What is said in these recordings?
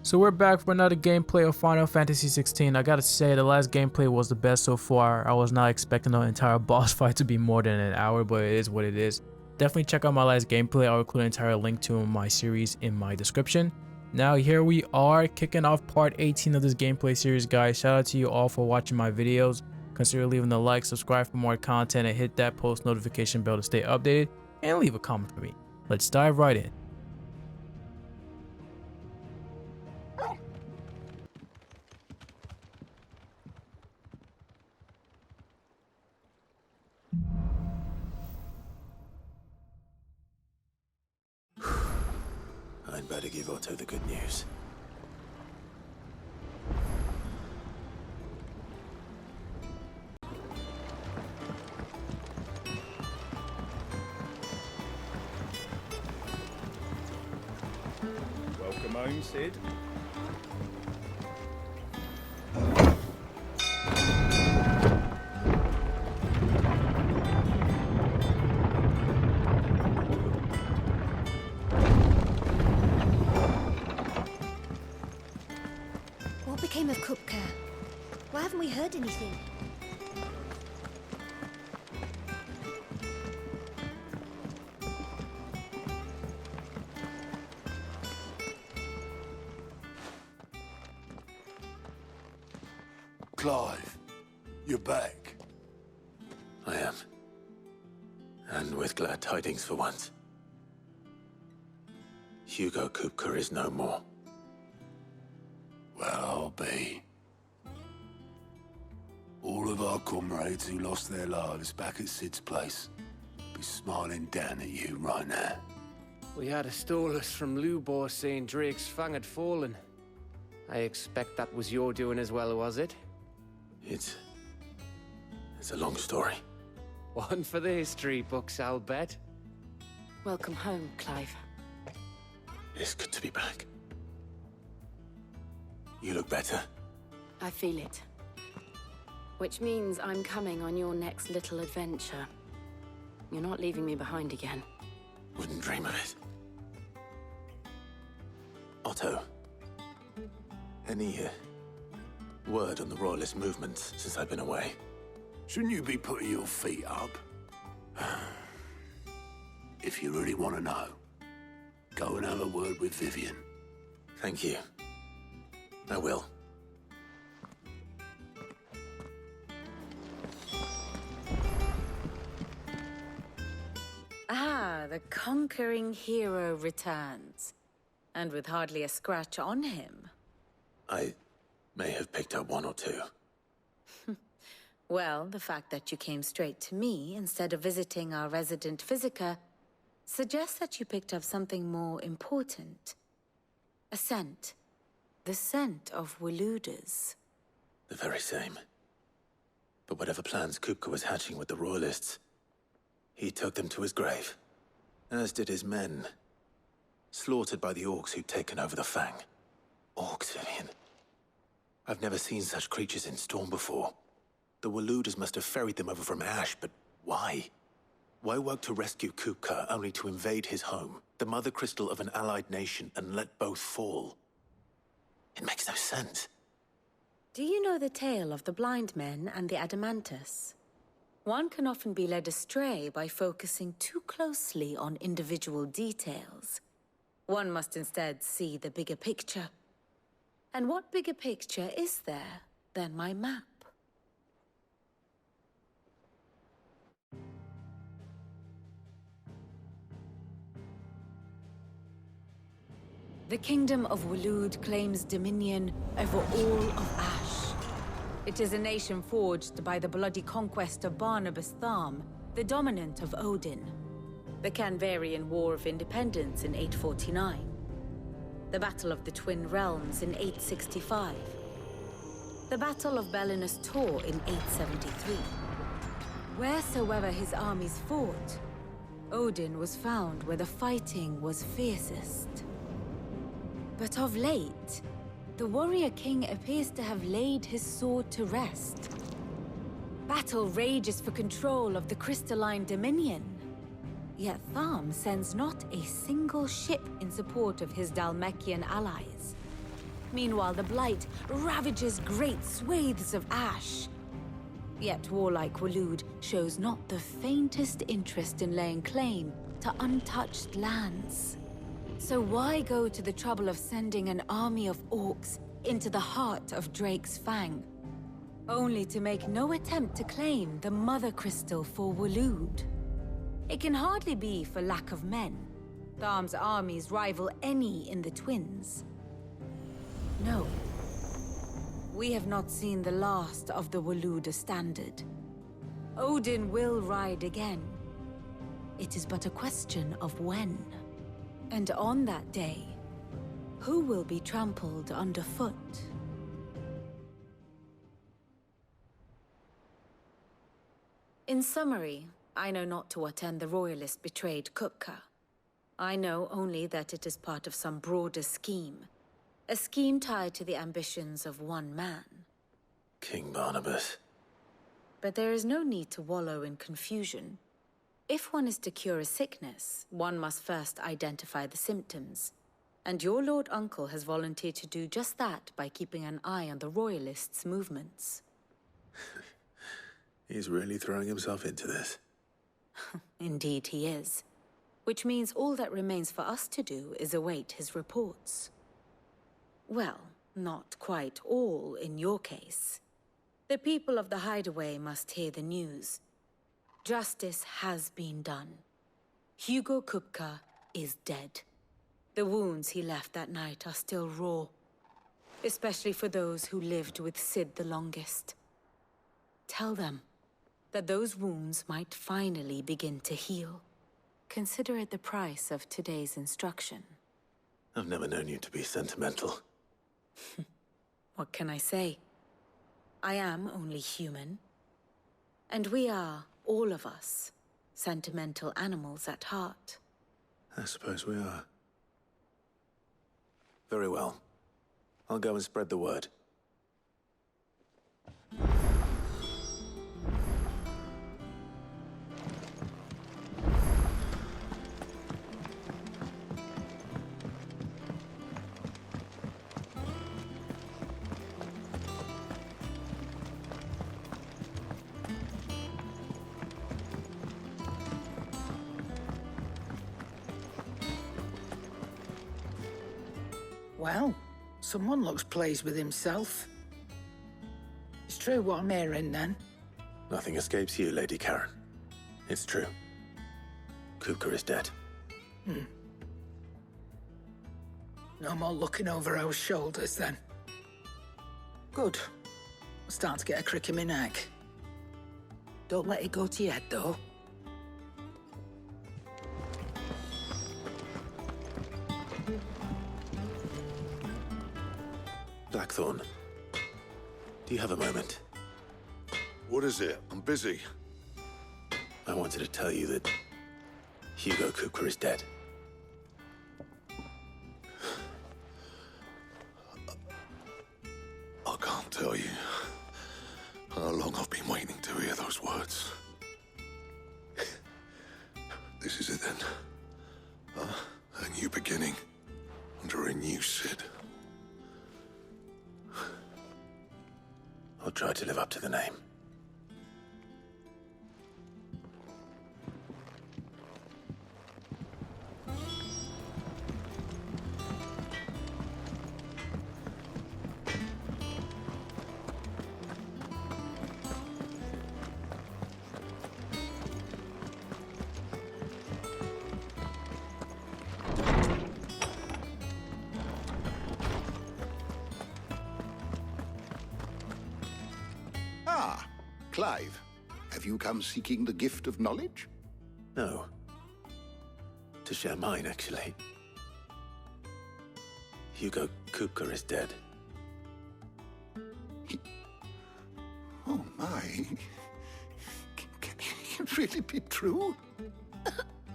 So we're back for another gameplay of Final Fantasy 16. I gotta say, the last gameplay was the best so far. I was not expecting the entire boss fight to be more than an hour, but it is what it is. Definitely check out my last gameplay. I'll include an entire link to my series in my description. Now here we are kicking off part 18 of this gameplay series, guys. Shout out to you all for watching my videos. Consider leaving a like, subscribe for more content, and hit that post notification bell to stay updated, and leave a comment for me. Let's dive right in. I'd better give Otto the good news. Welcome home, Sid. What became of Kupka? Why haven't we heard anything? Clive, you're back. I am. And with glad tidings for once. Hugo Kupka is no more. Well, I'll be. All of our comrades who lost their lives back at Sid's place be smiling down at you right now. We had a stolus from Lubor saying Drake's fang had fallen. I expect that was your doing as well, was it? It's a long story. One for the history books, I'll bet. Welcome home, Clive. It's good to be back. You look better. I feel it. Which means I'm coming on your next little adventure. You're not leaving me behind again. Wouldn't dream of it. Otto, any word on the Royalist movements since I've been away? Shouldn't you be putting your feet up? If you really want to know, go and have a word with Vivian. Thank you. I will. Ah, the conquering hero returns. And with hardly a scratch on him. I may have picked up one or two. Well, the fact that you came straight to me instead of visiting our resident physiker suggests that you picked up something more important. A scent. The scent of Waludas. The very same. But whatever plans Kupka was hatching with the Royalists, he took them to his grave. As did his men. Slaughtered by the orcs who'd taken over the Fang. Orcs, Vivian. I've never seen such creatures in Storm before. The Waludas must have ferried them over from Ash, but why? Why work to rescue Kupka only to invade his home, the mother crystal of an allied nation, and let both fall? It makes no sense. Do you know the tale of the blind men and the Adamantus? One can often be led astray by focusing too closely on individual details. One must instead see the bigger picture. And what bigger picture is there than my map? The Kingdom of Waloed claims dominion over all of Ash. It is a nation forged by the bloody conquest of Barnabas Tharm, the dominant of Odin. The Canvarian War of Independence in 849. The Battle of the Twin Realms in 865. The Battle of Belinus Tor in 873. Wheresoever his armies fought, Odin was found where the fighting was fiercest. But of late, the warrior king appears to have laid his sword to rest. Battle rages for control of the crystalline dominion. Yet Tharm sends not a single ship in support of his Dhalmekian allies. Meanwhile, the Blight ravages great swathes of ash. Yet warlike Waloed shows not the faintest interest in laying claim to untouched lands. So why go to the trouble of sending an army of orcs into the heart of Drake's Fang, only to make no attempt to claim the Mother Crystal for Waloed? It can hardly be for lack of men. Tharm's armies rival any in the Twins. No. We have not seen the last of the Waloed Standard. Odin will ride again. It is but a question of when. And on that day, who will be trampled underfoot? In summary, I know not to what end the Royalists betrayed Kupka. I know only that it is part of some broader scheme. A scheme tied to the ambitions of one man. King Barnabas. But there is no need to wallow in confusion. If one is to cure a sickness, one must first identify the symptoms. And your Lord Uncle has volunteered to do just that by keeping an eye on the Royalists' movements. He's really throwing himself into this. Indeed he is. Which means all that remains for us to do is await his reports. Well, not quite all in your case. The people of the Hideaway must hear the news. Justice has been done. Hugo Kupka is dead. The wounds he left that night are still raw, especially for those who lived with Sid the longest. Tell them that those wounds might finally begin to heal. Consider it the price of today's instruction. I've never known you to be sentimental. What can I say? I am only human. And we are, all of us, sentimental animals at heart. I suppose we are. Very well. I'll go and spread the word. Well, someone looks pleased with himself. It's true what I'm hearing, then. Nothing escapes you, Lady Karen. It's true. Kupka is dead. No more looking over our shoulders, then. Good. I'm starting to get a crick in my neck. Don't let it go to your head, though. Blackthorn, do you have a moment? What is it? I'm busy. I wanted to tell you that Hugo Kupka is dead. I can't tell you how long I've been waiting to hear those words. This is it then. A new beginning under a new Sid. I'll try to live up to the name. Ah, Clive. Have you come seeking the gift of knowledge? No. To share mine, actually. Hugo Kupka is dead. Oh, my. Can it really be true?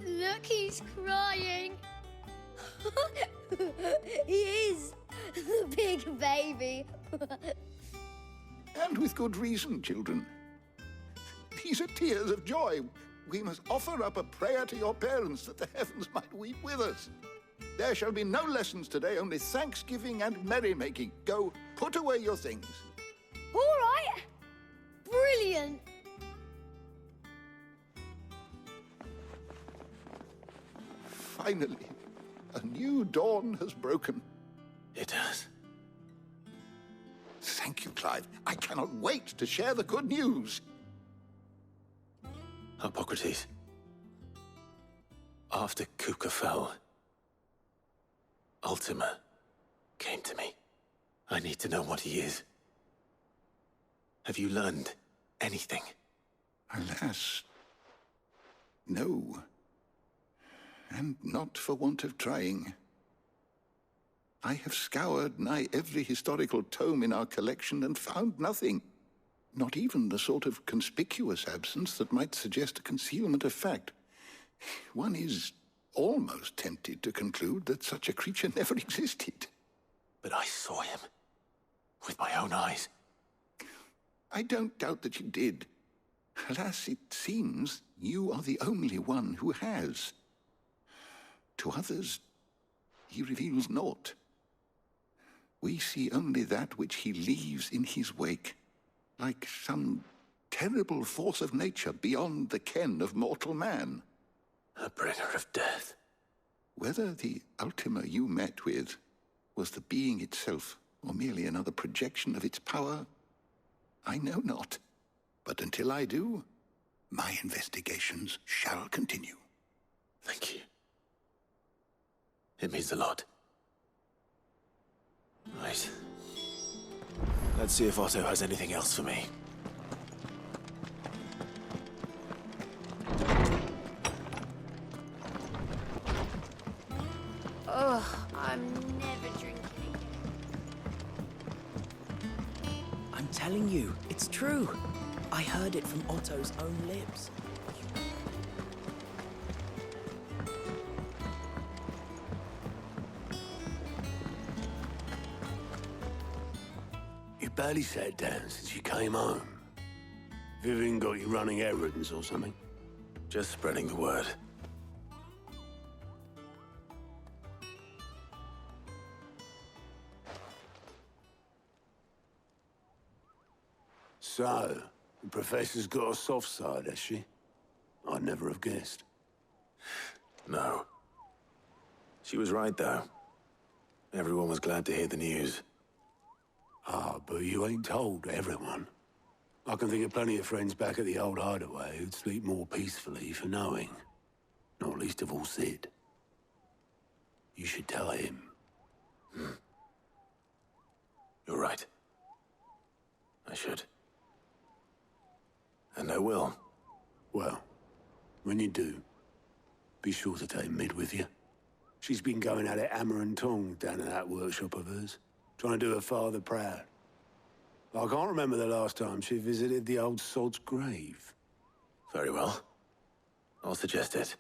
Look, he's crying. He is. The big baby. And with good reason, children. These are tears of joy. We must offer up a prayer to your parents that the heavens might weep with us. There shall be no lessons today, only thanksgiving and merrymaking. Go, put away your things. All right. Brilliant. Finally, a new dawn has broken. It has. Thank you, Clive. I cannot wait to share the good news. Hippocrates. After Kuka fell, Ultima came to me. I need to know what he is. Have you learned anything? Alas, no. And not for want of trying. I have scoured nigh every historical tome in our collection and found nothing. Not even the sort of conspicuous absence that might suggest a concealment of fact. One is almost tempted to conclude that such a creature never existed. But I saw him. With my own eyes. I don't doubt that you did. Alas, it seems you are the only one who has. To others, he reveals naught. We see only that which he leaves in his wake, like some terrible force of nature beyond the ken of mortal man. A bringer of death. Whether the Ultima you met with was the being itself, or merely another projection of its power, I know not. But until I do, my investigations shall continue. Thank you. It means a lot. Right. Let's see if Otto has anything else for me. Ugh, I'm never drinking again. I'm telling you, it's true. I heard it from Otto's own lips. You barely sat down since you came home. Vivian got you running errands or something? Just spreading the word. So, the Professor's got a soft side, has she? I'd never have guessed. No. She was right, though. Everyone was glad to hear the news. Ah, but you ain't told everyone. I can think of plenty of friends back at the old hideaway who'd sleep more peacefully for knowing. Not least of all Sid. You should tell him. You're right. I should. And I will. Well, when you do, be sure to take Mid with you. She's been going at it hammer and tongs down in that workshop of hers, trying to do her father proud. I can't remember the last time she visited the old sod's grave. Very well. I'll suggest it.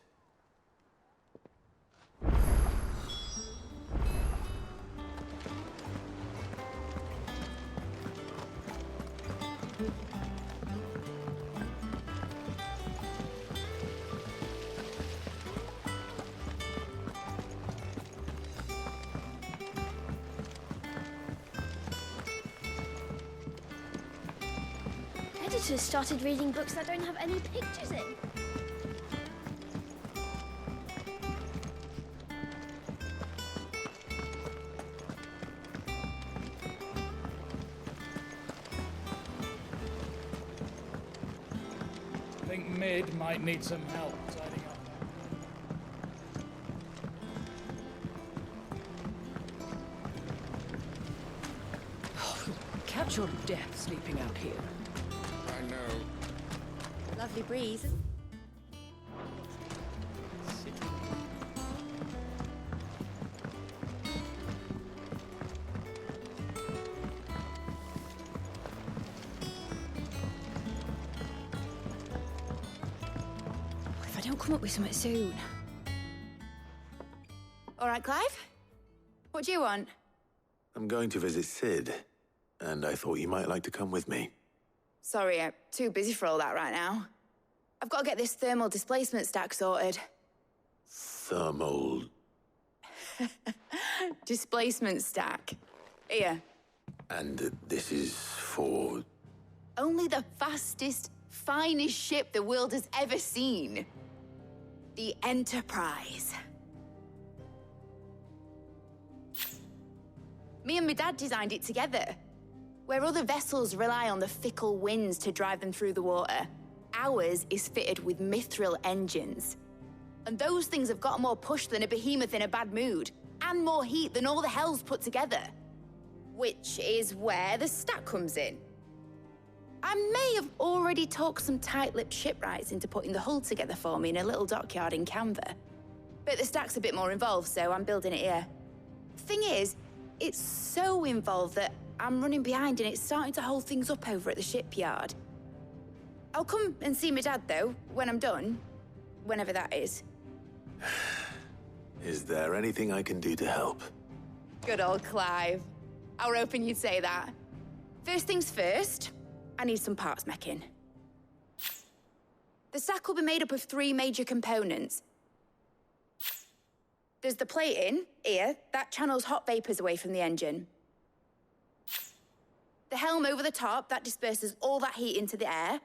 Editors started reading books that don't have any pictures in. I think Mid might need some help tidying up. Oh, you'll catch your death sleeping out here. I know. Lovely breeze. If I don't come up with something soon. All right, Clive? What do you want? I'm going to visit Sid, and I thought you might like to come with me. Sorry, I'm too busy for all that right now. I've got to get this thermal displacement stack sorted. Thermal... Displacement stack. Here. And this is for... Only the fastest, finest ship the world has ever seen. The Enterprise. Me and my dad designed it together. Where other vessels rely on the fickle winds to drive them through the water, ours is fitted with mithril engines. And those things have got more push than a behemoth in a bad mood, and more heat than all the hells put together. Which is where the stack comes in. I may have already talked some tight-lipped shipwrights into putting the hull together for me in a little dockyard in Canva. But the stack's a bit more involved, so I'm building it here. Thing is, it's so involved that I'm running behind and it's starting to hold things up over at the shipyard. I'll come and see my dad, though, when I'm done. Whenever that is. Is there anything I can do to help? Good old Clive. I were hoping you'd say that. First things first, I need some parts meching. The stack will be made up of 3 major components. There's the plating, here, that channels hot vapors away from the engine. The helm over the top, that disperses all that heat into the air.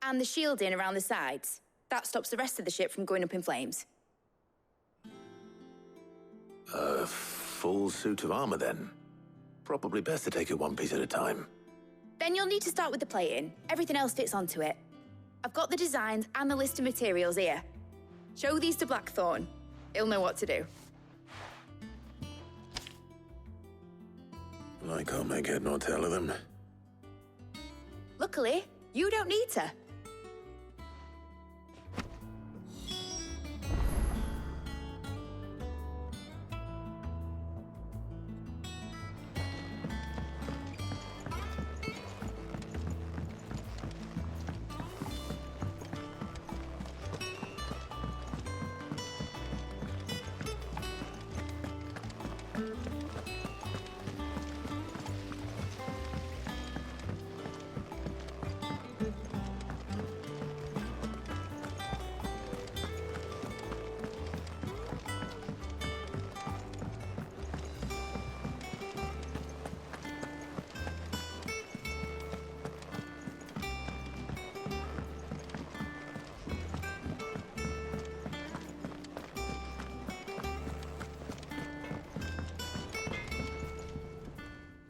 And the shielding around the sides. That stops the rest of the ship from going up in flames. A full suit of armor, then? Probably best to take it one piece at a time. Then you'll need to start with the plating. Everything else fits onto it. I've got the designs and the list of materials here. Show these to Blackthorn. He'll know what to do. I can't make head nor tail of them. Luckily, you don't need to.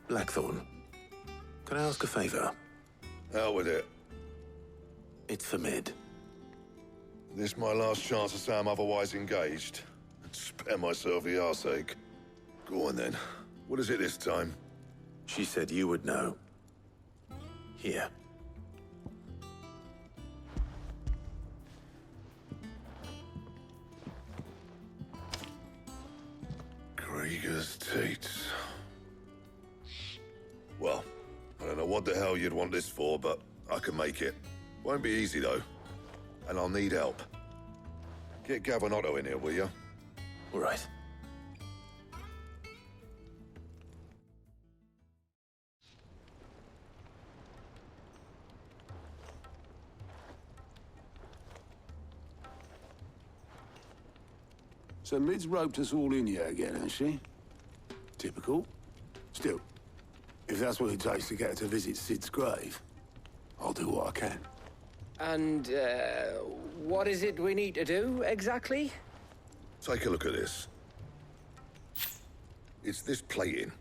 Blackthorn, can I ask a favor? Out with it. It's for Mid. This my last chance to say I'm otherwise engaged. Spare myself the arseache. Go on then. What is it this time? She said you would know. Here. Krieger's teats. Well, I don't know what the hell you'd want this for, but I can make it. Won't be easy, though. And I'll need help. Get Gavin-Otto in here, will you? All right. So Mid's roped us all in here again, has she? Typical. Still, if that's what it takes to get her to visit Sid's grave, I'll do what I can. And, what is it we need to do, exactly? Take a look at this. It's this plating.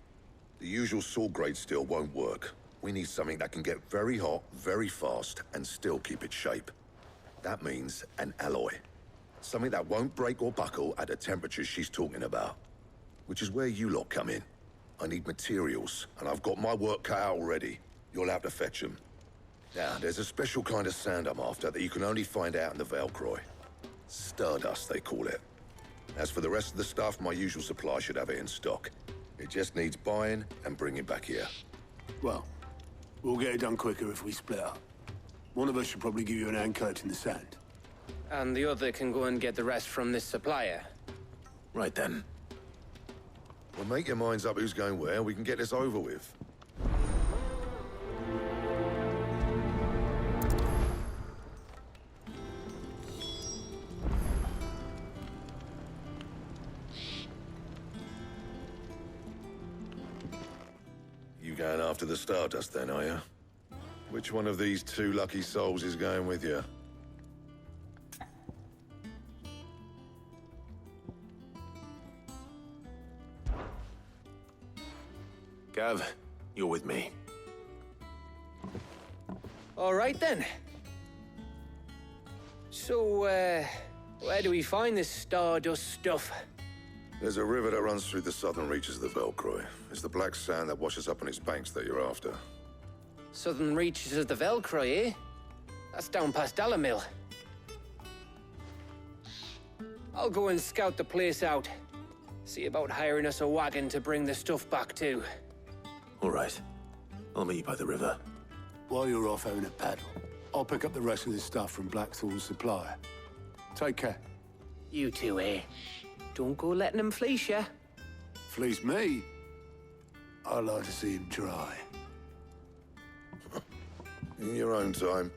The usual saw-grade steel won't work. We need something that can get very hot, very fast, and still keep its shape. That means an alloy. Something that won't break or buckle at the temperatures she's talking about. Which is where you lot come in. I need materials, and I've got my work cut out already. You'll have to fetch them. Now, there's a special kind of sand I'm after that you can only find out in the Valcroy. Stardust, they call it. As for the rest of the stuff, my usual supply should have it in stock. It just needs buying and bringing back here. Well, we'll get it done quicker if we split up. One of us should probably give you an hand collecting the sand. And the other can go and get the rest from this supplier. Right then. Well, make your minds up who's going where, we can get this over with. going after the Stardust then, are you? Which one of these two lucky souls is going with you? Gav, you're with me. All right then. So, where do we find this Stardust stuff? There's a river that runs through the southern reaches of the Velcroy. It's the black sand that washes up on its banks that you're after. Southern reaches of the Velcroy, eh? That's down past Dalamil. I'll go and scout the place out. See about hiring us a wagon to bring the stuff back to. All right. I'll meet you by the river. While you're off having a paddle, I'll pick up the rest of this stuff from Blackthorn's supplier. Take care. You two, eh? Don't go letting them fleece ya. Fleece me? I'd like to see him try. In your own time.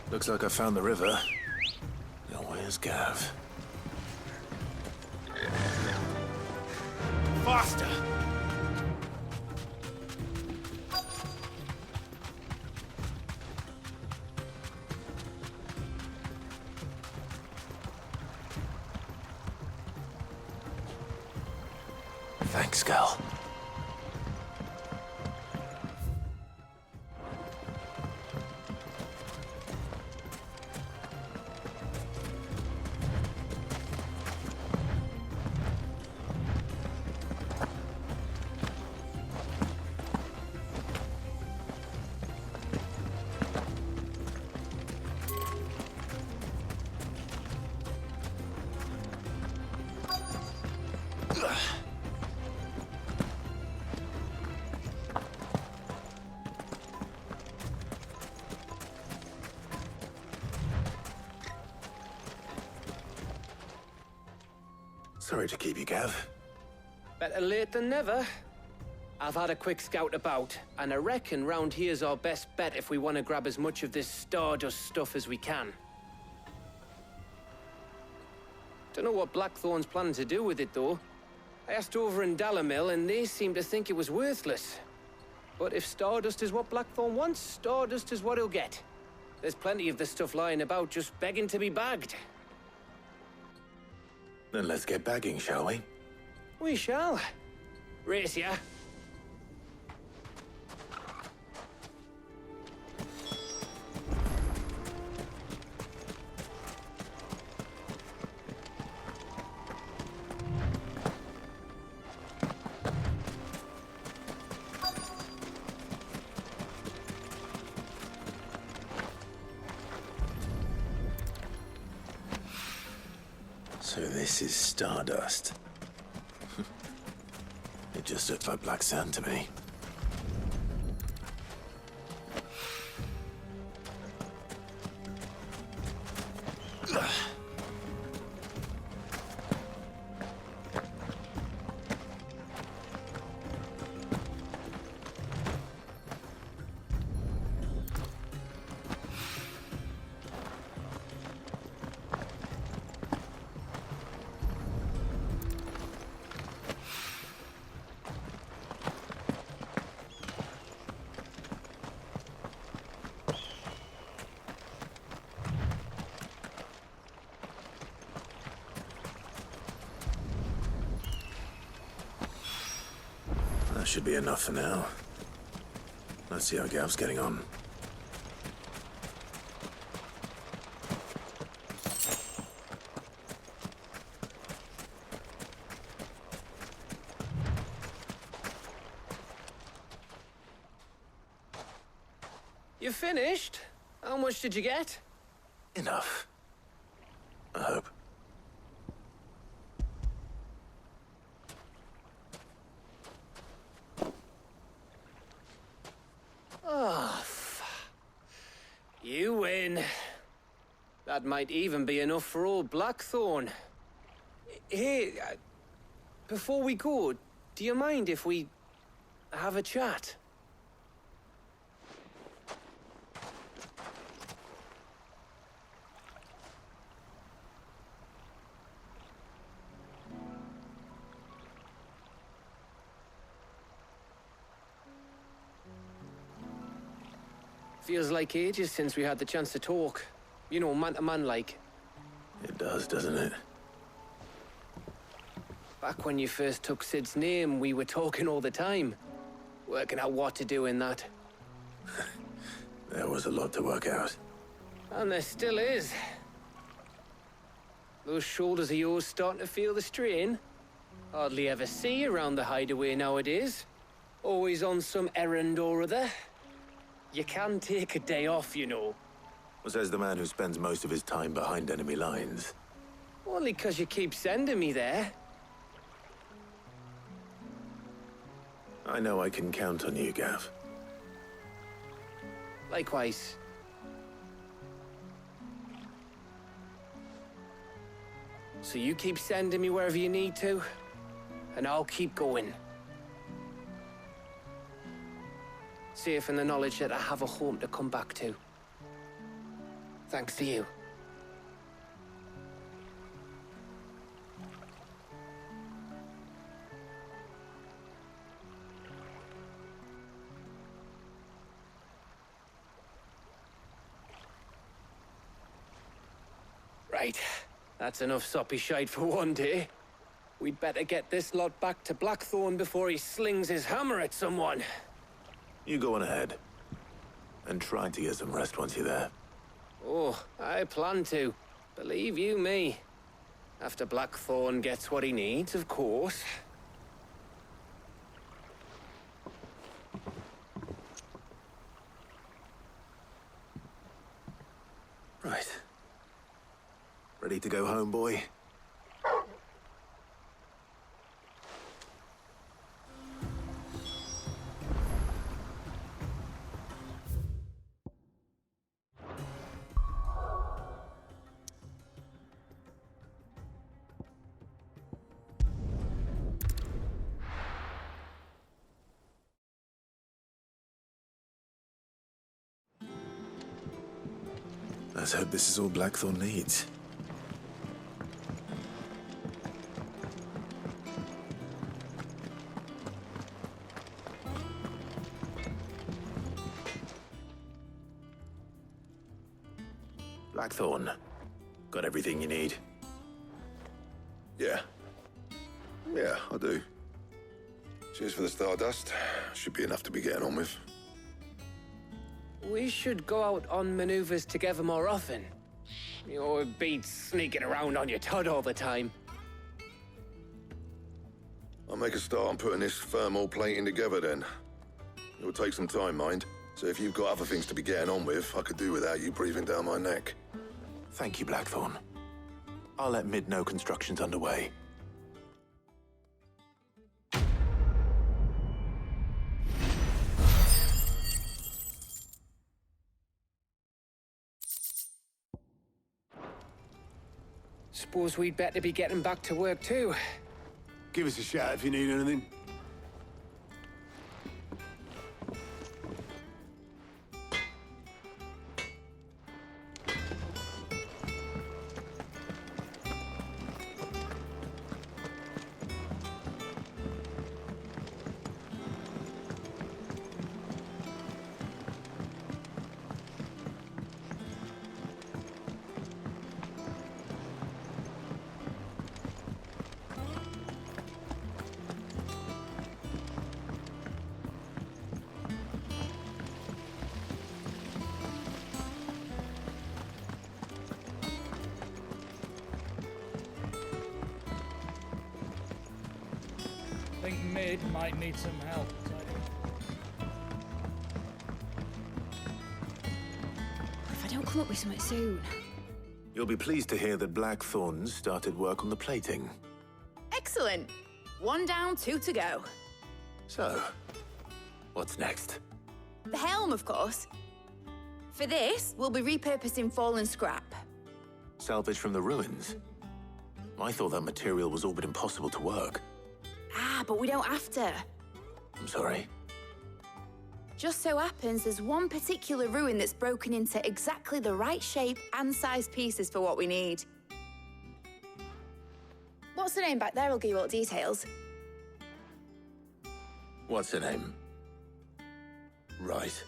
Looks like I found the river. Now where's Gav? Faster! Thanks, Gal. Sorry to keep you, Gav. Better late than never. I've had a quick scout about, and I reckon round here's our best bet if we want to grab as much of this Stardust stuff as we can. Don't know what Blackthorn's planning to do with it, though. I asked over in Dalamil, and they seem to think it was worthless. But if Stardust is what Blackthorn wants, Stardust is what he'll get. There's plenty of this stuff lying about, just begging to be bagged. Then let's get bagging, shall we? We shall. Race ya. So this is Stardust. It just looks like black sand to me. That should be enough for now. Let's see how Gav's getting on. You finished? How much did you get? Enough. I hope. Oh, you win. That might even be enough for old Blackthorn. Hey, before we go, do you mind if we have a chat? Feels like ages since we had the chance to talk. You know, man to man like. It does, doesn't it? Back when you first took Sid's name, we were talking all the time. Working out what to do in that. There was a lot to work out. And there still is. Those shoulders of yours starting to feel the strain. Hardly ever see you around the hideaway nowadays. Always on some errand or other. You can take a day off, you know. Says the man who spends most of his time behind enemy lines. Only 'cause you keep sending me there. I know I can count on you, Gav. Likewise. So you keep sending me wherever you need to, and I'll keep going. Safe in the knowledge that I have a home to come back to. Thanks to you. Right. That's enough soppy shite for one day. We'd better get this lot back to Blackthorn before he slings his hammer at someone. You go on ahead. And try to get some rest once you're there. Oh, I plan to. Believe you me. After Blackthorn gets what he needs, of course. Right. Ready to go home, boy? Let's hope this is all Blackthorn needs. Blackthorn, got everything you need? Yeah. Yeah, I do. Cheers for the Stardust. Should be enough to be getting on with. We should go out on maneuvers together more often. You know, it beats sneaking around on your Todd all the time. I'll make a start on putting this thermal plating together then. It'll take some time, mind. So if you've got other things to be getting on with, I could do without you breathing down my neck. Thank you, Blackthorn. I'll let Mid know construction's underway. Suppose we'd better be getting back to work too. Give us a shout if you need anything. I think Mid might need some help. come up with something soon. You'll be pleased to hear that Blackthorn's started work on the plating. Excellent. 1 down, 2 to go. So, what's next? The helm, of course. For this, we'll be repurposing fallen scrap. Salvage from the ruins? I thought that material was all but impossible to work. Ah, but we don't have to. I'm sorry. Just so happens there's one particular ruin that's broken into exactly the right shape and size pieces for what we need. What's the name back there? I'll give you all the details. What's her name? Right.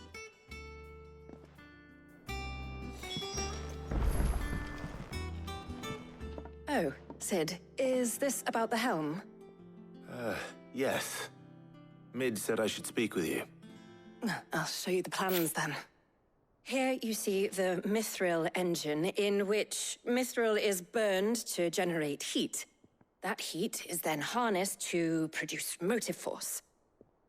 Oh, Sid, is this about the helm? Yes. Mid said I should speak with you. I'll show you the plans then. Here you see the mithril engine, in which mithril is burned to generate heat. That heat is then harnessed to produce motive force.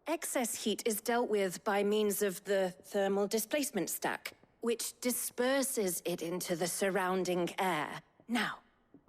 Excess heat is dealt with by means of the thermal displacement stack, which disperses it into the surrounding air. Now,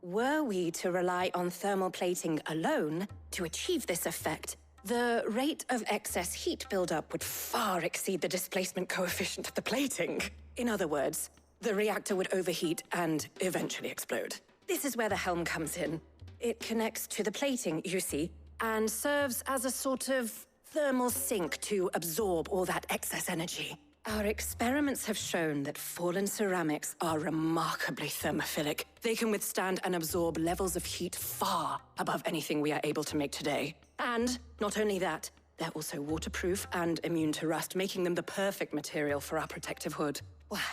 were we to rely on thermal plating alone to achieve this effect, the rate of excess heat buildup would far exceed the displacement coefficient of the plating. In other words, the reactor would overheat and eventually explode. This is where the helm comes in. It connects to the plating, you see, and serves as a sort of thermal sink to absorb all that excess energy. Our experiments have shown that fallen ceramics are remarkably thermophilic. They can withstand and absorb levels of heat far above anything we are able to make today. And not only that, they're also waterproof and immune to rust, making them the perfect material for our protective hood. Why,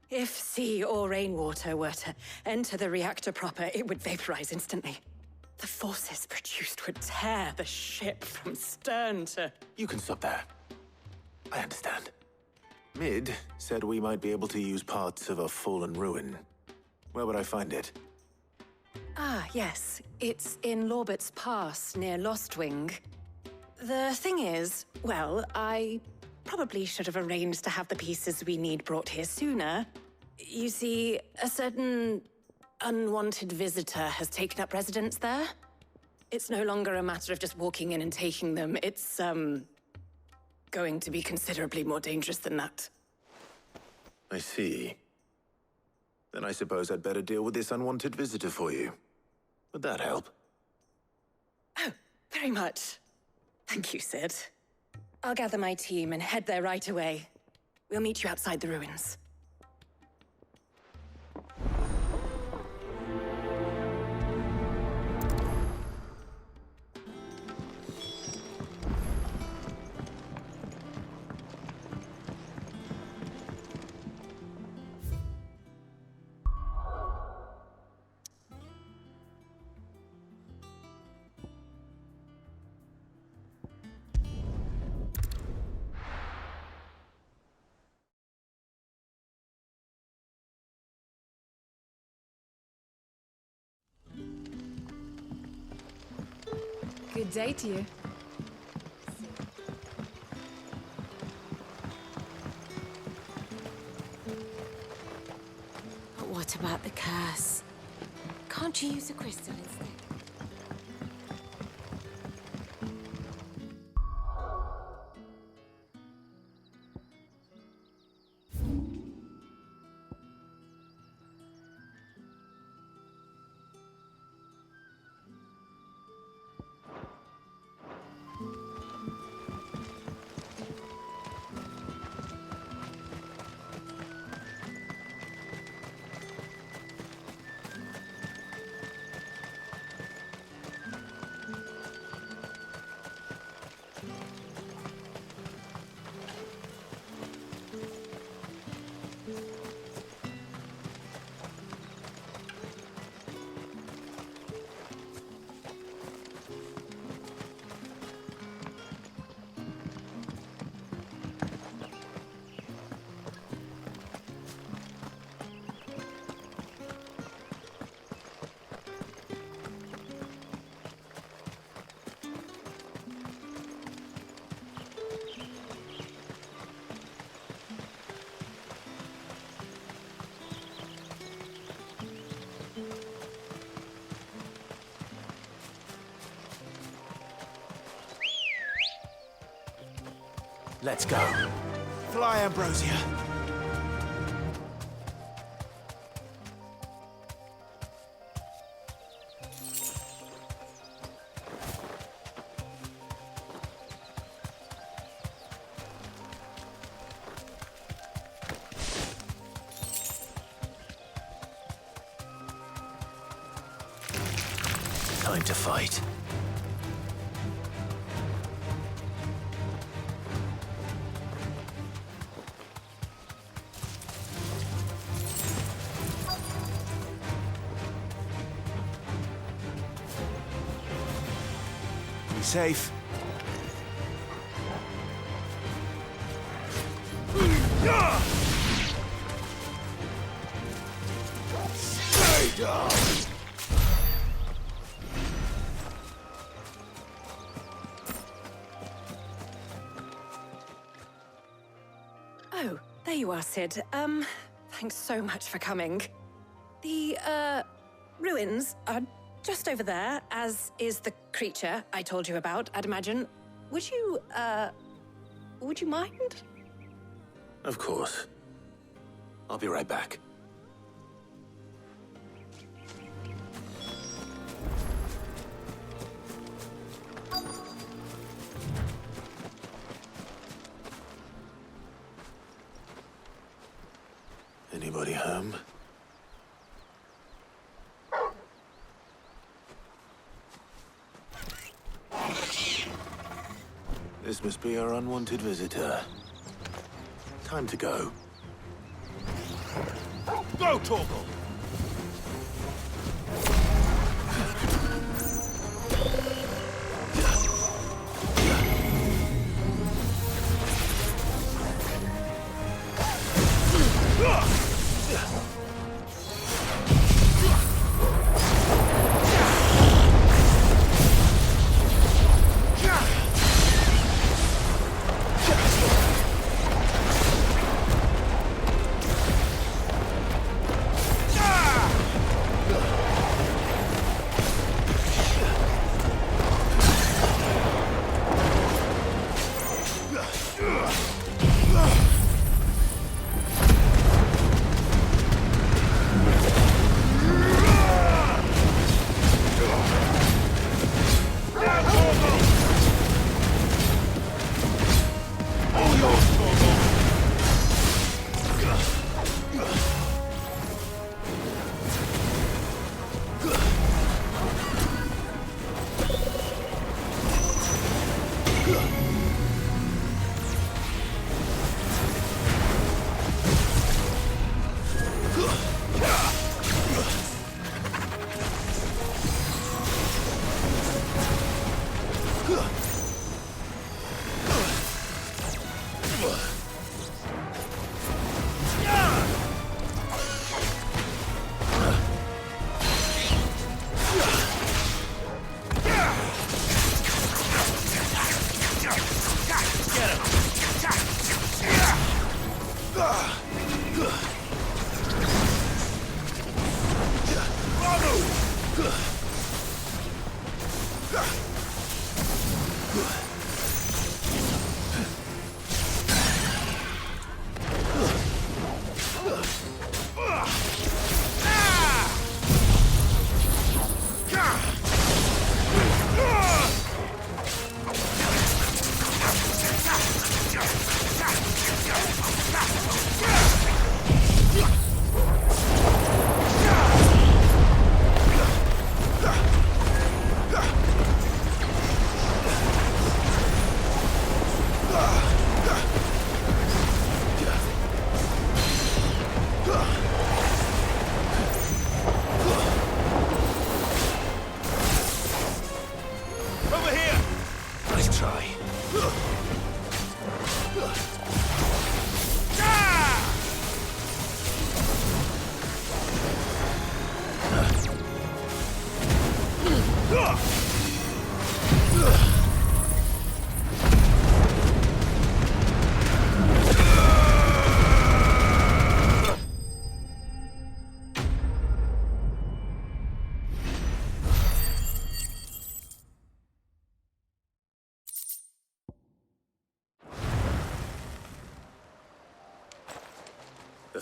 if sea or rainwater were to enter the reactor proper, it would vaporize instantly. The forces produced would tear the ship from stern to... You can stop there. I understand. Mid said we might be able to use parts of a fallen ruin. Where would I find it? Ah, yes. It's in Lorbert's Pass, near Lostwing. The thing is, well, I probably should have arranged to have the pieces we need brought here sooner. You see, a certain unwanted visitor has taken up residence there. It's no longer a matter of just walking in and taking them. It's, going to be considerably more dangerous than that. I see. Then I suppose I'd better deal with this unwanted visitor for you. Would that help? Oh, very much. Thank you, Sid. I'll gather my team and head there right away. We'll meet you outside the ruins. Good day to you. But what about the curse? Can't you use a crystal instead? Let's go. Fly, Ambrosia. Time to fight. Be safe. Stay down. Oh, there you are, Sid. Thanks so much for coming. The, ruins are just over there, as is the creature I told you about, I'd imagine. Would you mind? Of course. I'll be right back. Anybody home? This must be our unwanted visitor. Time to go. Go, Torgal!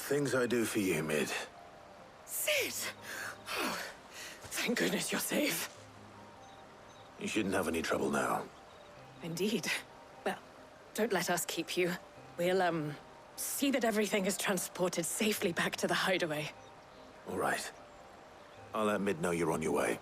things I do for you, Mid. Sid! Oh, thank goodness you're safe. You shouldn't have any trouble now. Indeed. Well, don't let us keep you. We'll, see that everything is transported safely back to the hideaway. All right. I'll let Mid know you're on your way.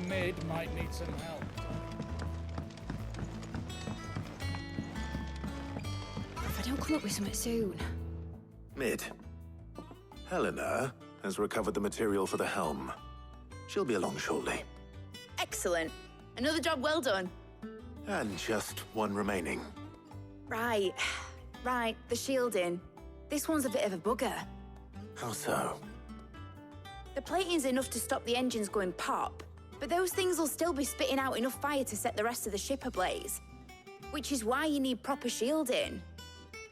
Mid might need some help. If I don't come up with something soon. Mid. Helena has recovered the material for the helm. She'll be along shortly. Excellent. Another job well done. And just one remaining. Right. Right, the shielding. This one's a bit of a bugger. How so? The plating's enough to stop the engines going pop, but those things will still be spitting out enough fire to set the rest of the ship ablaze. Which is why you need proper shielding.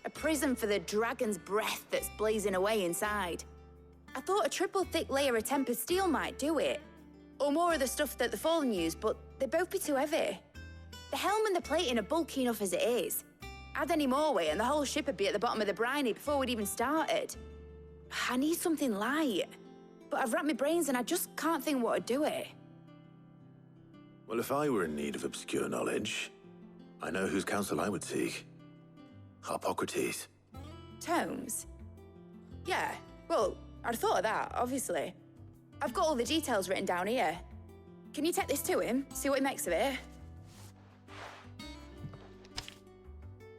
A prison for the dragon's breath that's blazing away inside. I thought a triple thick layer of tempered steel might do it. Or more of the stuff that the Fallen use, but they'd both be too heavy. The helm and the plating are bulky enough as it is. Add any more weight and the whole ship would be at the bottom of the briny before we'd even started. I need something light. But I've racked my brains and I just can't think what would do it. Well, if I were in need of obscure knowledge, I know whose counsel I would seek. Harpocrates. Tomes? Yeah, well, I'd thought of that, obviously. I've got all the details written down here. Can you take this to him, see what he makes of it?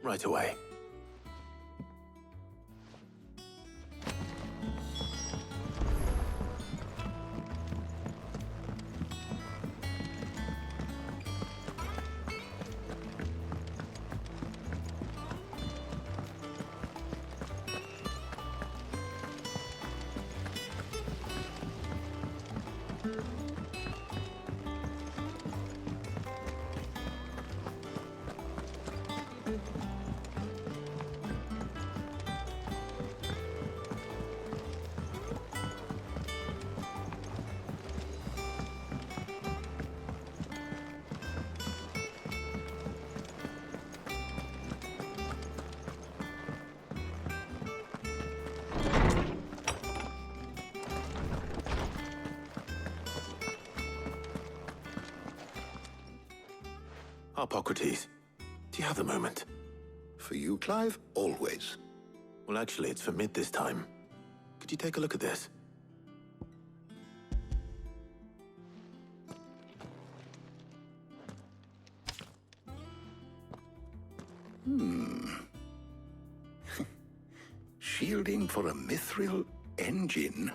Right away. Harpocrates, do you have a moment? For you, Clive, always. Well, actually, it's for Mid this time. Could you take a look at this? Shielding for a mithril engine.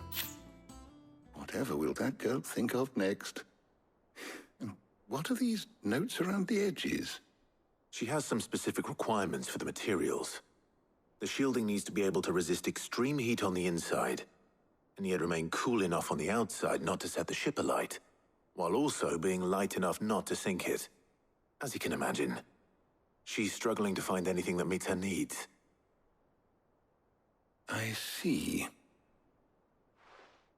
Whatever will that girl think of next? And what are these notes around the edges? She has some specific requirements for the materials. The shielding needs to be able to resist extreme heat on the inside, and yet remain cool enough on the outside not to set the ship alight, while also being light enough not to sink it. As you can imagine, she's struggling to find anything that meets her needs. I see.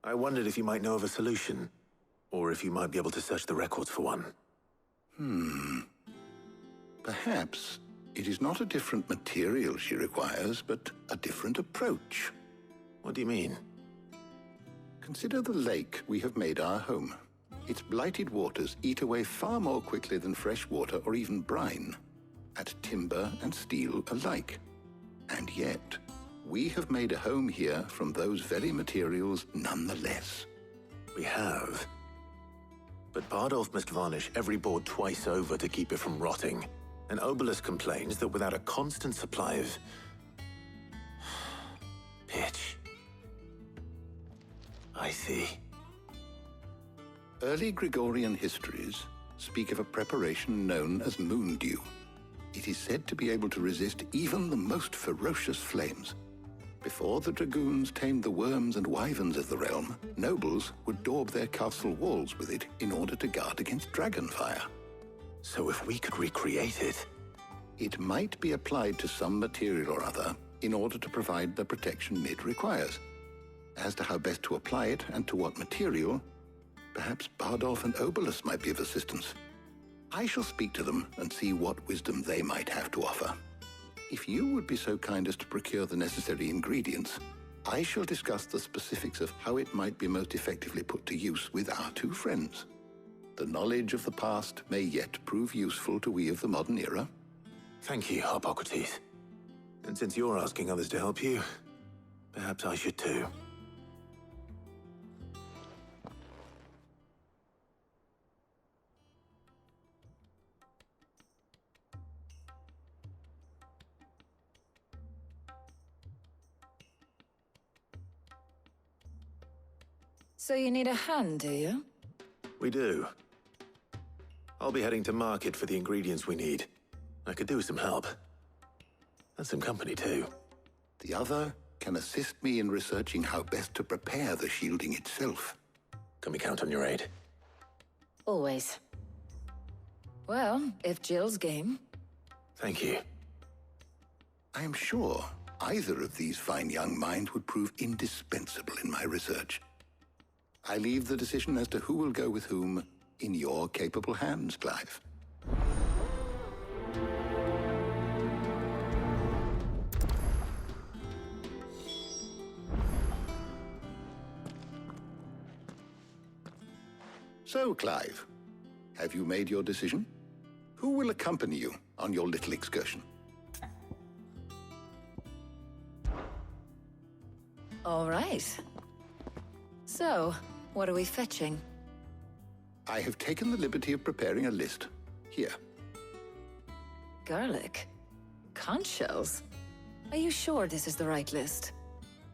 I wondered if you might know of a solution, or if you might be able to search the records for one. Perhaps it is not a different material she requires, but a different approach. What do you mean? Consider the lake we have made our home. Its blighted waters eat away far more quickly than fresh water or even brine, at timber and steel alike. And yet, we have made a home here from those very materials nonetheless. We have. But Bardolph must varnish every board twice over to keep it from rotting. And Obelus complains that without a constant supply of pitch. I see. Early Gregorian histories speak of a preparation known as moon dew. It is said to be able to resist even the most ferocious flames. Before the dragoons tamed the worms and wyverns of the realm, nobles would daub their castle walls with it in order to guard against dragon fire. So if we could recreate it... It might be applied to some material or other in order to provide the protection Mid requires. As to how best to apply it and to what material, perhaps Bardolph and Obelus might be of assistance. I shall speak to them and see what wisdom they might have to offer. If you would be so kind as to procure the necessary ingredients, I shall discuss the specifics of how it might be most effectively put to use with our two friends. The knowledge of the past may yet prove useful to we of the modern era. Thank you, Hippocrates. And since you're asking others to help you, perhaps I should too. So you need a hand, do you? We do. I'll be heading to market for the ingredients we need. I could do with some help. And some company, too. The other can assist me in researching how best to prepare the shielding itself. Can we count on your aid? Always. Well, if Jill's game. Thank you. I am sure either of these fine young minds would prove indispensable in my research. I leave the decision as to who will go with whom in your capable hands, Clive. So, Clive, have you made your decision? Who will accompany you on your little excursion? All right. So, what are we fetching? I have taken the liberty of preparing a list. Here. Garlic? Conch shells? Are you sure this is the right list?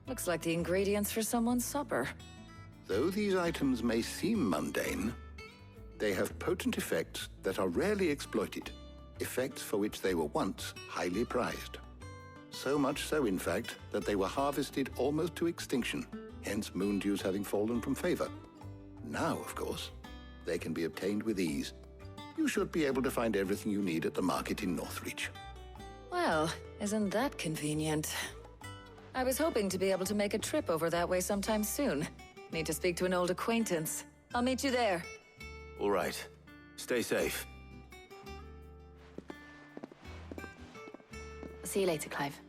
Looks like the ingredients for someone's supper. Though these items may seem mundane, they have potent effects that are rarely exploited, effects for which they were once highly prized. So much so, in fact, that they were harvested almost to extinction, hence moon dews having fallen from favor. Now, of course, they can be obtained with ease. You should be able to find everything you need at the market in Northreach. Well, isn't that convenient? I was hoping to be able to make a trip over that way sometime soon. Need to speak to an old acquaintance. I'll meet you there. All right. Stay safe. I'll see you later, Clive.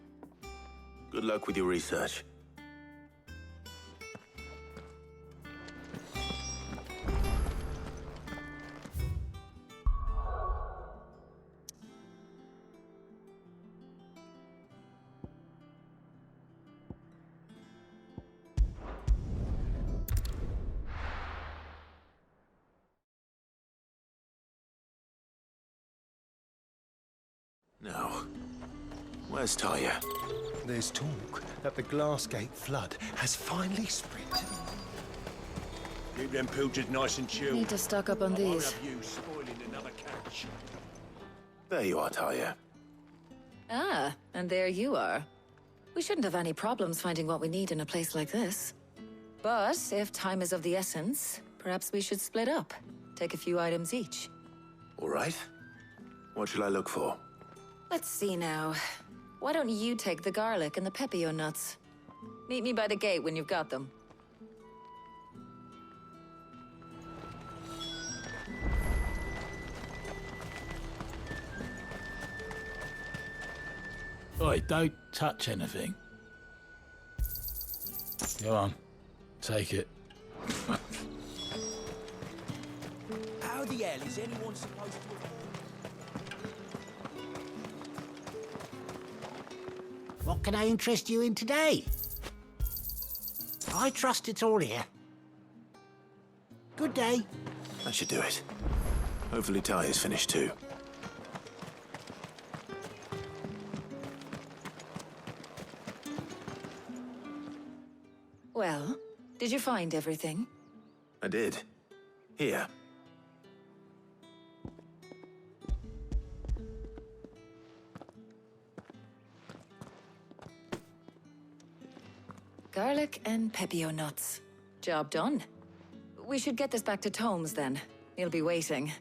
Good luck with your research. Now, where's Talia? There's talk that the Glassgate flood has finally spread. Keep them pilgers nice and chilled. Need to stock up on these. You spoiling another catch. There you are, Talia. Ah, and there you are. We shouldn't have any problems finding what we need in a place like this. But if time is of the essence, perhaps we should split up. Take a few items each. All right. What shall I look for? Let's see now. Why don't you take the garlic and the pepio nuts? Meet me by the gate when you've got them. Oi, don't touch anything. Go on, take it. hell is anyone supposed to afford? What can I interest you in today? I trust it's all here. Good day. That should do it. Hopefully Ty is finished too. Well, did you find everything? I did. Here. Garlic and pepio nuts. Job done. We should get this back to Tomes then. He'll be waiting.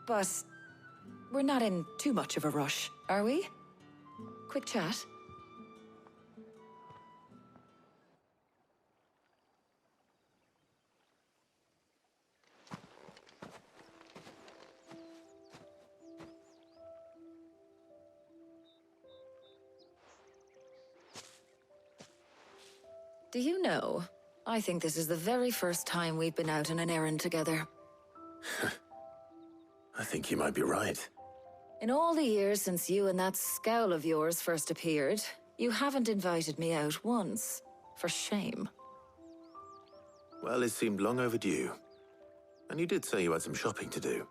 But we're not in too much of a rush, are we? Quick chat. Do you know, I think this is the very first time we've been out on an errand together. I think you might be right. In all the years since you and that scowl of yours first appeared, you haven't invited me out once. For shame. Well, it seemed long overdue. And you did say you had some shopping to do.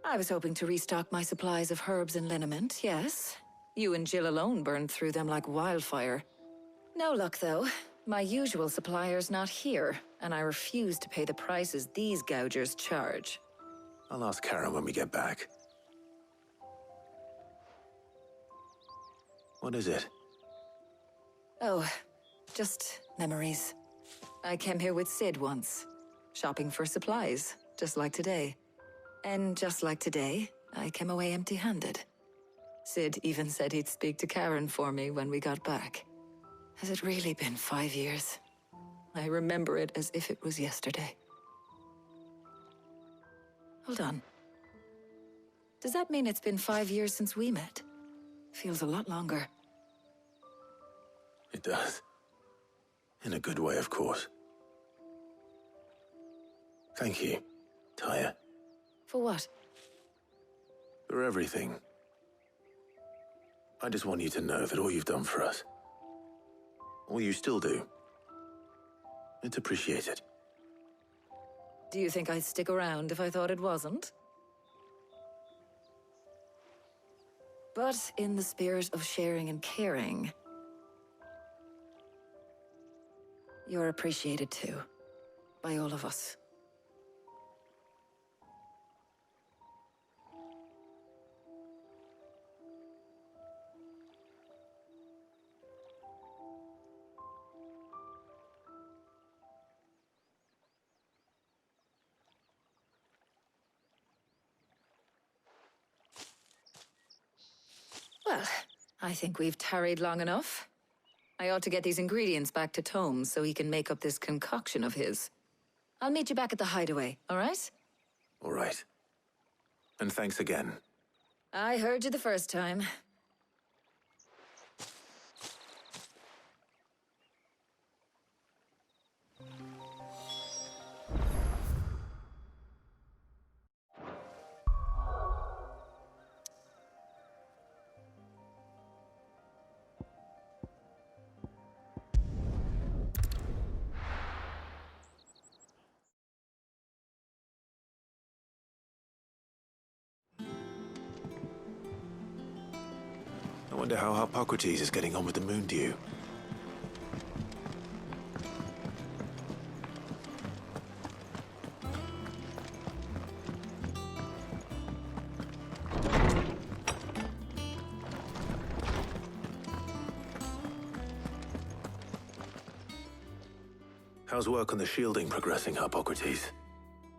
I was hoping to restock my supplies of herbs and liniment, yes. You and Jill alone burned through them like wildfire. No luck, though. My usual supplier's not here, and I refuse to pay the prices these gougers charge. I'll ask Karen when we get back. What is it? Oh, just memories. I came here with Sid once, shopping for supplies, just like today. And just like today, I came away empty-handed. Sid even said he'd speak to Karen for me when we got back. Has it really been 5 years? I remember it as if it was yesterday. Hold on. Does that mean it's been 5 years since we met? Feels a lot longer. It does. In a good way, of course. Thank you, Tyre. For what? For everything. I just want you to know that all you've done for us, all you still do, it's appreciated. Do you think I'd stick around if I thought it wasn't? But in the spirit of sharing and caring, you're appreciated too, by all of us. Well, I think we've tarried long enough. I ought to get these ingredients back to Tomes so he can make up this concoction of his. I'll meet you back at the hideaway, all right? All right. And thanks again. I heard you the first time. I wonder how Hippocrates is getting on with the moon dew. How's work on the shielding progressing, Hippocrates?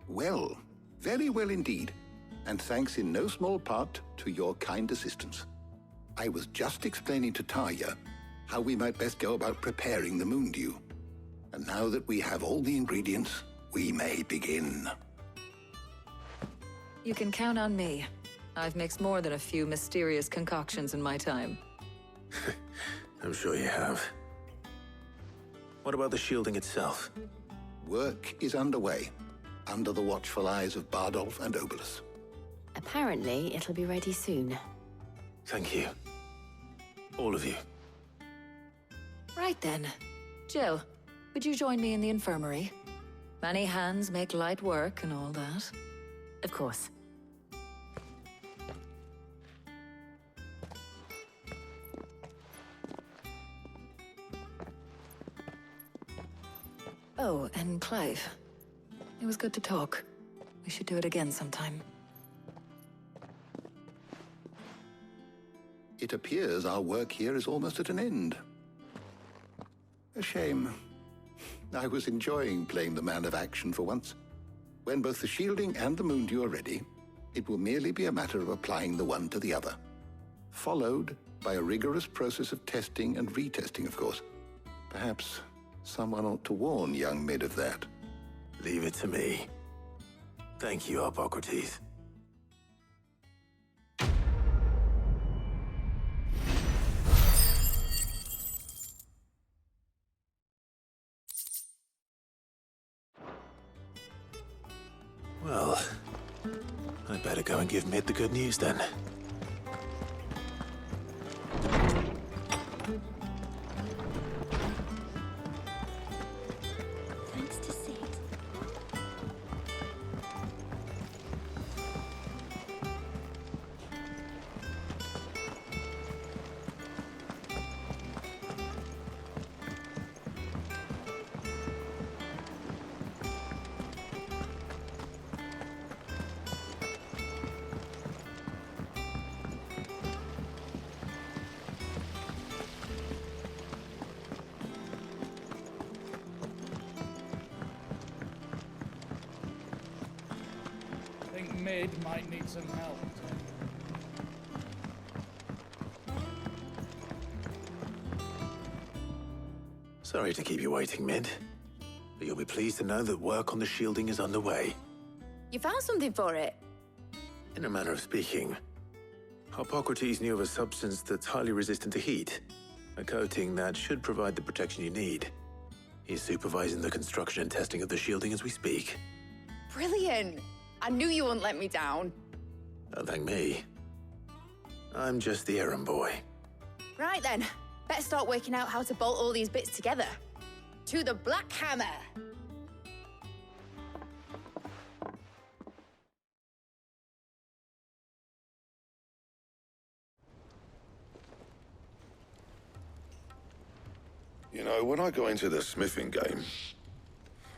Well, very well indeed. And thanks in no small part to your kind assistance. I was just explaining to Tarja how we might best go about preparing the moon dew. And now that we have all the ingredients, we may begin. You can count on me. I've mixed more than a few mysterious concoctions in my time. I'm sure you have. What about the shielding itself? Work is underway, under the watchful eyes of Bardolph and Obolus. Apparently, it'll be ready soon. Thank you. All of you. Right then. Jill, would you join me in the infirmary? Many hands make light work and all that. Of course. Oh, and Clive. It was good to talk. We should do it again sometime. It appears our work here is almost at an end. A shame. I was enjoying playing the man of action for once. When both the shielding and the Moondew are ready, it will merely be a matter of applying the one to the other. Followed by a rigorous process of testing and retesting, of course. Perhaps someone ought to warn young Mid of that. Leave it to me. Thank you, Hippocrates. Well, I better go and give Mid the good news then. Thanks to Sid. I think Mid might need some help. Sorry to keep you waiting, Mid. But you'll be pleased to know that work on the shielding is underway. You found something for it? In a manner of speaking, Hippocrates knew of a substance that's highly resistant to heat. A coating that should provide the protection you need. He's supervising the construction and testing of the shielding as we speak. Brilliant! I knew you wouldn't let me down. Don't thank me. I'm just the errand boy. Right then, better start working out how to bolt all these bits together. To the Black Hammer! You know, when I got into the smithing game,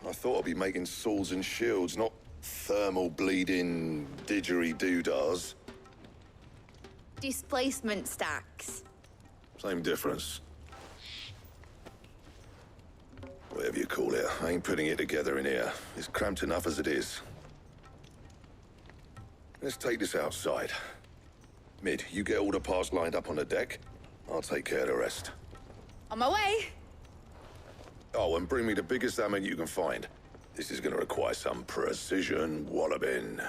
I thought I'd be making swords and shields, not thermal bleeding didgeridoo-dahs. Displacement stacks. Same difference. Whatever you call it, I ain't putting it together in here. It's cramped enough as it is. Let's take this outside. Mid, you get all the parts lined up on the deck. I'll take care of the rest. On my way! Oh, and bring me the biggest hammer you can find. This is gonna require some precision walloping.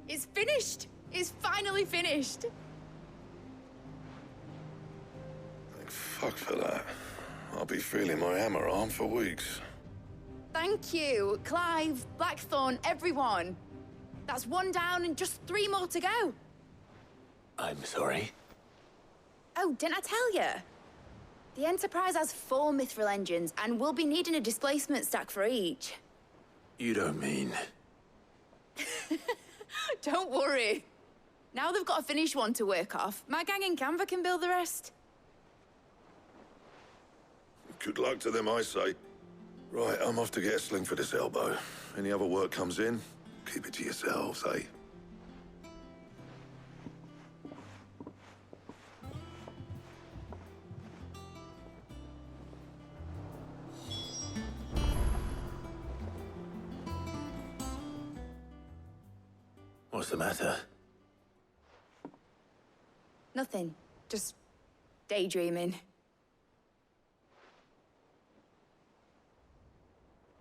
It's finished! It's finally finished! Thank fuck for that. I'll be feeling my hammer arm for weeks. Thank you, Clive, Blackthorn, everyone. That's one down and just 3 more to go. I'm sorry. Oh, didn't I tell you? The Enterprise has 4 mithril engines, and we'll be needing a displacement stack for each. You don't mean... Don't worry. Now they've got a finished one to work off, my gang in Canva can build the rest. Good luck to them, I say. Right, I'm off to get a sling for this elbow. Any other work comes in, Keep it to yourselves, eh? What's the matter? Nothing. Just daydreaming.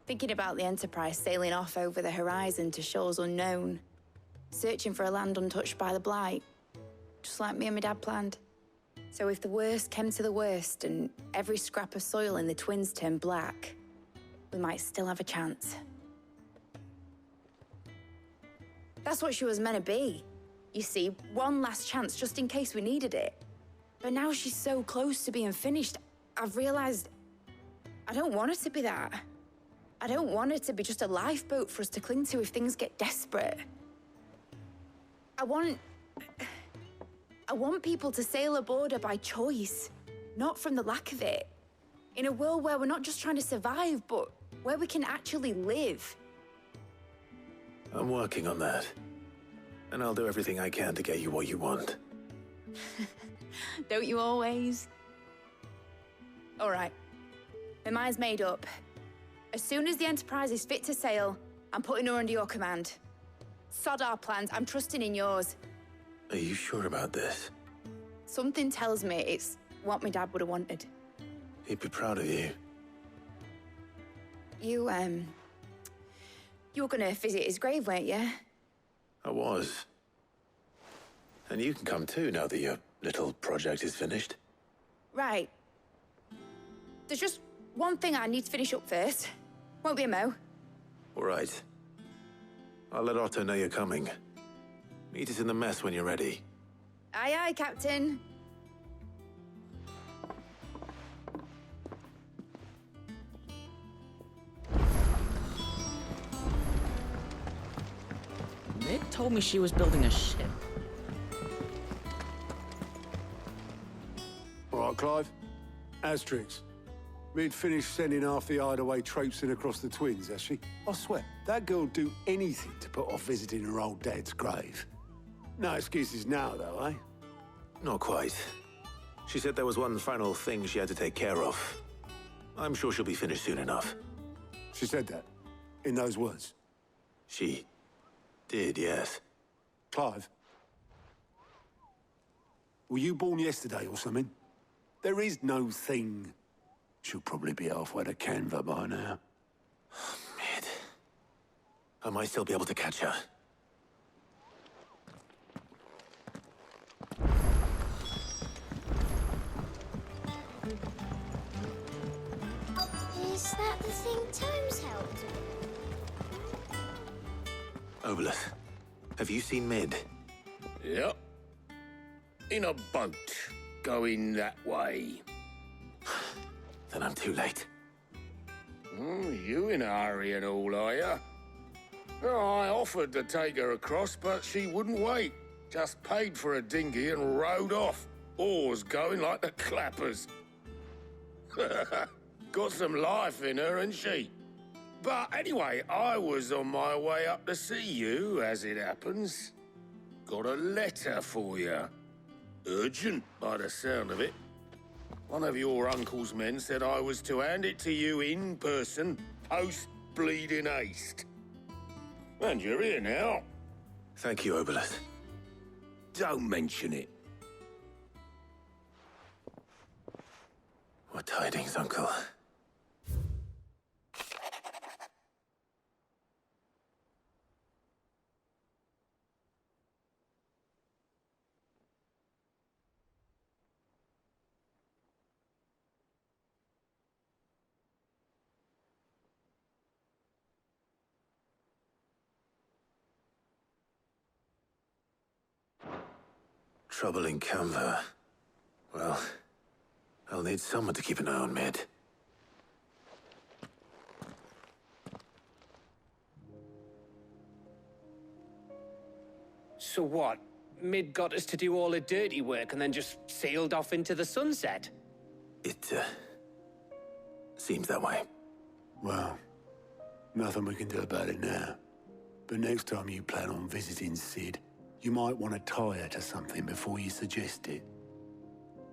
Thinking about the Enterprise sailing off over the horizon to shores unknown, searching for a land untouched by the Blight, just like me and my dad planned. So if the worst came to the worst and every scrap of soil in the Twins turned black, we might still have a chance. That's what she was meant to be. You see, one last chance just in case we needed it. But now she's so close to being finished, I've realized I don't want her to be that. I don't want her to be just a lifeboat for us to cling to if things get desperate. I want people to sail aboard her by choice, not from the lack of it. In a world where we're not just trying to survive, but where we can actually live. I'm working on that. And I'll do everything I can to get you what you want. Don't you always? All right. My mind's made up. As soon as the Enterprise is fit to sail, I'm putting her under your command. Sod our plans, I'm trusting in yours. Are you sure about this? Something tells me it's what my dad would have wanted. He'd be proud of you. You were gonna visit his grave, weren't you? I was. And you can come too now that your little project is finished. Right. There's just one thing I need to finish up first. Won't be a mo. All right. I'll let Otto know you're coming. Meet us in the mess when you're ready. Aye, aye, Captain. Mid told me she was building a ship. All right, Clive. Asterix. Mid finished sending half the hideaway traipsing across the Twins, has she? I swear, that girl'd do anything to put off visiting her old dad's grave. No excuses now, though, eh? Not quite. She said there was one final thing she had to take care of. I'm sure she'll be finished soon enough. She said that? In those words? She did, yes. Clive? Were you born yesterday or something? There is no thing. She'll probably be halfway to Canva by now. Mid. I might still be able to catch her. Is that the thing Tomes helped? Obolus, have you seen Mid? Yep. In a boat, going that way. Then I'm too late. You in a hurry and all, are you? Oh, I offered to take her across, but she wouldn't wait. Just paid for a dinghy and rowed off. Oars going like the clappers. Got some life in her, ain't she? But anyway, I was on my way up to see you, as it happens. Got a letter for you. Urgent, by the sound of it. One of your uncle's men said I was to hand it to you in person, post-bleeding haste. And you're here now. Thank you, Obolus. Don't mention it. What tidings, Uncle? Trouble in Canva. Well, I'll need someone to keep an eye on Mid. So what? Mid got us to do all the dirty work and then just sailed off into the sunset? It, seems that way. Well, nothing we can do about it now. But next time you plan on visiting Sid, you might want to tie her to something before you suggest it.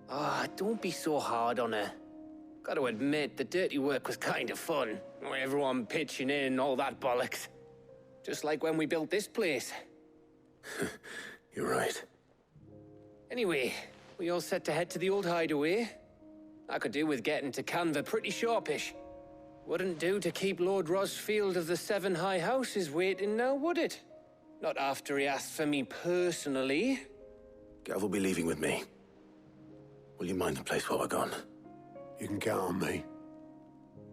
Ah, don't be so hard on her. Gotta admit, the dirty work was kind of fun. Everyone pitching in and all that bollocks. Just like when we built this place. You're right. Anyway, we all set to head to the old hideaway. I could do with getting to Canva pretty sharpish. Wouldn't do to keep Lord Rosfield of the Seven High Houses waiting now, would it? Not after he asked for me personally. Gav will be leaving with me. Will you mind the place while we're gone? You can count on me.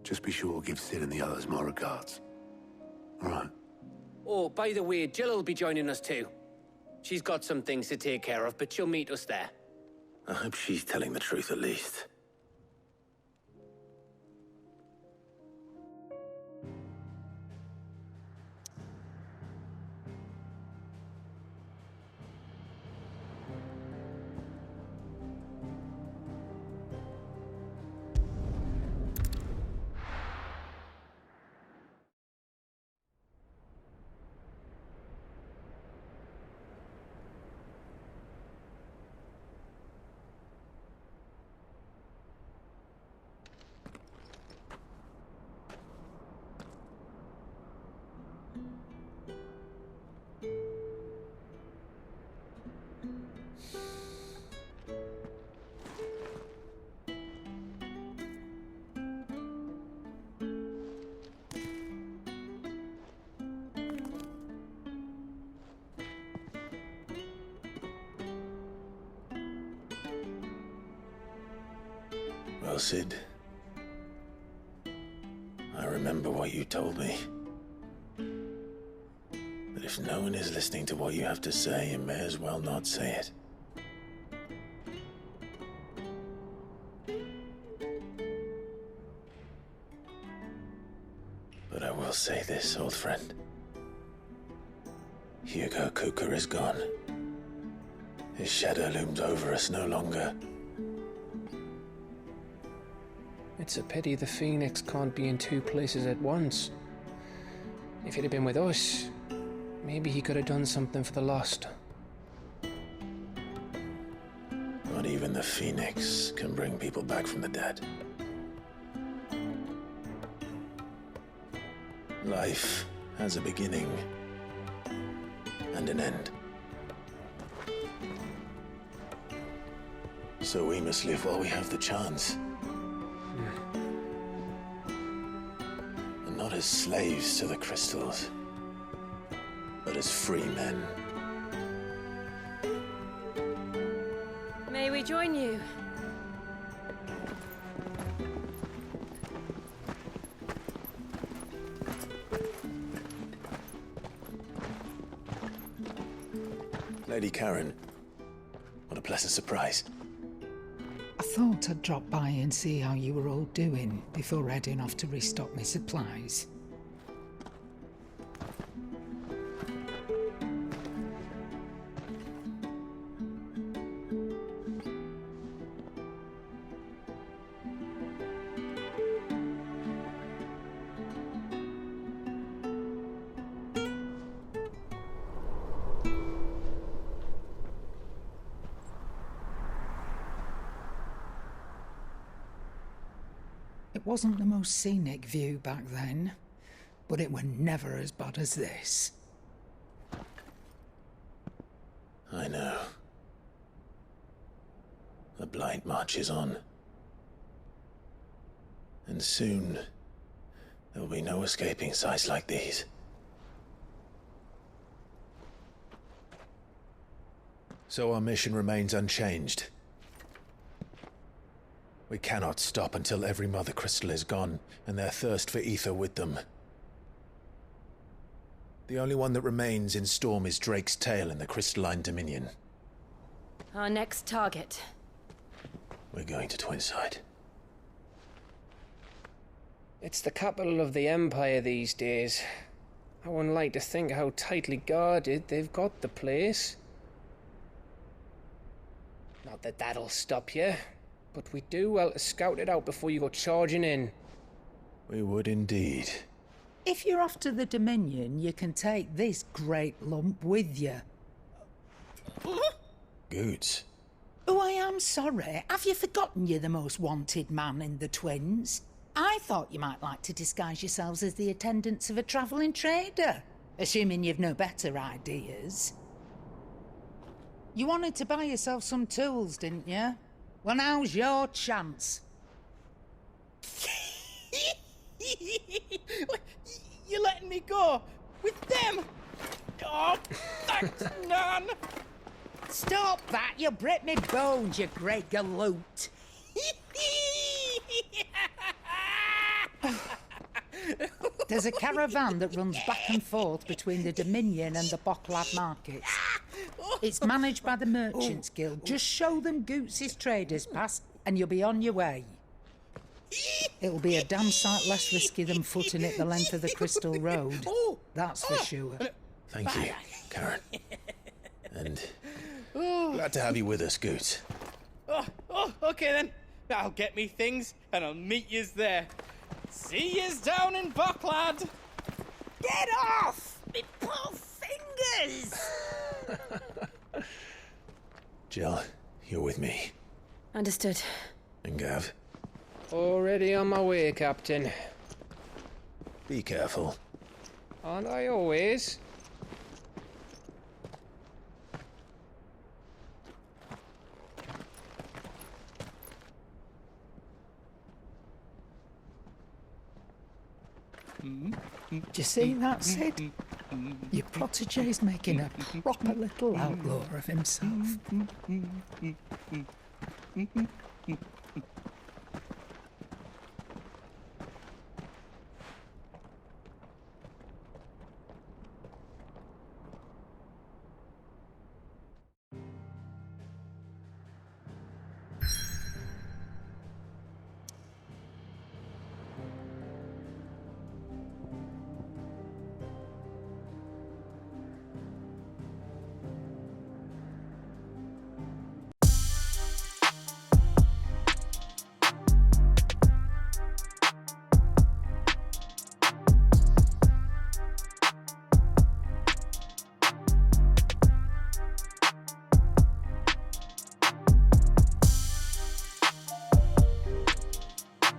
Just be sure to give Sid and the others my regards. All right. Oh, by the way, Jill will be joining us too. She's got some things to take care of, but she'll meet us there. I hope she's telling the truth at least. Well, Sid, I remember what you told me. That if no one is listening to what you have to say, you may as well not say it. But I will say this, old friend. Hugo Kuka is gone. His shadow looms over us no longer. It's a pity the Phoenix can't be in two places at once. If he'd have been with us, maybe he could have done something for the lost. Not even the Phoenix can bring people back from the dead. Life has a beginning and an end. So we must live while we have the chance. And not as slaves to the crystals, but as free men. May we join you? Lady Karen, what a pleasant surprise. I thought I'd drop by and see how you were all doing before heading off to restock my supplies. It wasn't the most scenic view back then, but it were never as bad as this. I know. The Blight marches on. And soon, there will be no escaping sights like these. So our mission remains unchanged. We cannot stop until every Mother Crystal is gone, and their thirst for ether with them. The only one that remains in Storm is Drake's Tail in the Crystalline Dominion. Our next target. We're going to Twinside. It's the capital of the Empire these days. I wouldn't like to think how tightly guarded they've got the place. Not that that'll stop you, but we do well to scout it out before you go charging in. We would indeed. If you're off to the Dominion, you can take this great lump with you. Goots. Oh, I am sorry. Have you forgotten you're the most wanted man in the Twins? I thought you might like to disguise yourselves as the attendants of a travelling trader, assuming you've no better ideas. You wanted to buy yourself some tools, didn't you? Well, now's your chance. You're letting me go with them? Oh, thanks, Nan. Stop that! You'll break me bones, you great galoot. There's a caravan that runs back and forth between the Dominion and the Bocklad markets. It's managed by the Merchants Guild. Just show them Goots' traders pass and you'll be on your way. It'll be a damn sight less risky than footing it the length of the Crystal Road. That's for sure. Thank you, Karen. And glad to have you with us, Goots. Okay then. I'll get me things and I'll meet yous there. See yous down in Bocklad. Get off! Me poor fingers! Jill, you're with me. Understood. And Gav, Already on my way, Captain. be careful. Aren't I always? Do you see that, Sid? Your protege's making a proper little outlaw of himself.